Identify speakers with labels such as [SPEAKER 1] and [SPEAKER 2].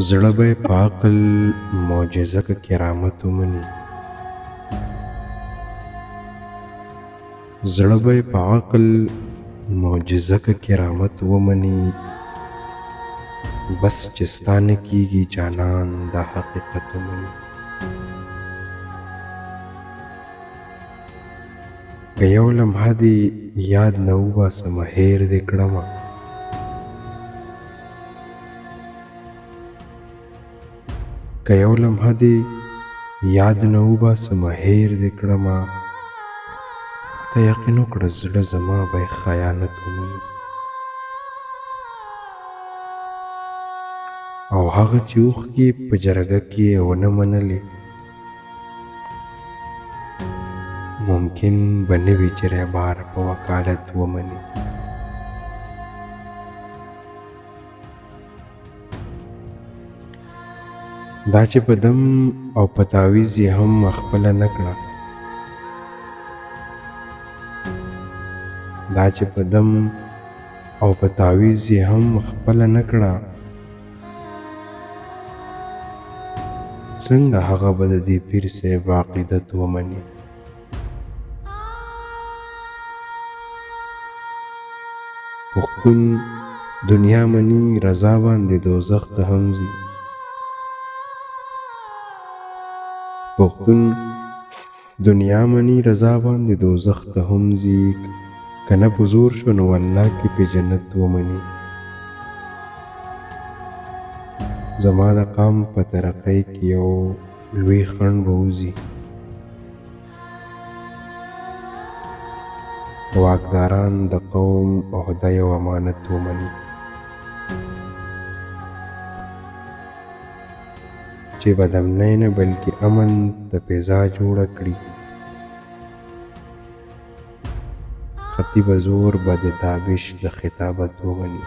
[SPEAKER 1] زړه به یې په عقل معجزه که کرامت ومني، زړه به یې په عقل معجزه که کرامت ومني، بس چې ستا نه کېږي جانان دا حقیقت ومني. که یو لمحه دې یاد نه وباسمه هېر دې کړمه، که یو لمحه دې یاد نه وباسمه هېر دې کړمه، ته یقین وکړه زړه زما به یې خیانت ومني. او هغه چې اوښکې په جرګه کې یې ونه منلې، ممکن به نه وي چې رهبار په وکالت ومني. دا چې په دم او په تعویذ یې هم خپله نه کړه، دا چې په دم او په تعویذ یې هم خپله نه کړه، څنګه هغه به د دې پیر صاحب عقیدت ومني. پښتون دنیا مني رضا باندې دوزخ ته هم ځي، پښتون دنیا مني رضا باندې دوزخ ته هم ځي، که نه په زور شو نو والله کې په جنت ومني. زما د قام په ترقۍ کې یو لوی خنډ به وځي، واکداران د قوم عهده یو امانت ومني، چې به د امنۍ نه بلکې امن د فضا جوړه کړي، خطي به زور به د تابش د خطابت ومني.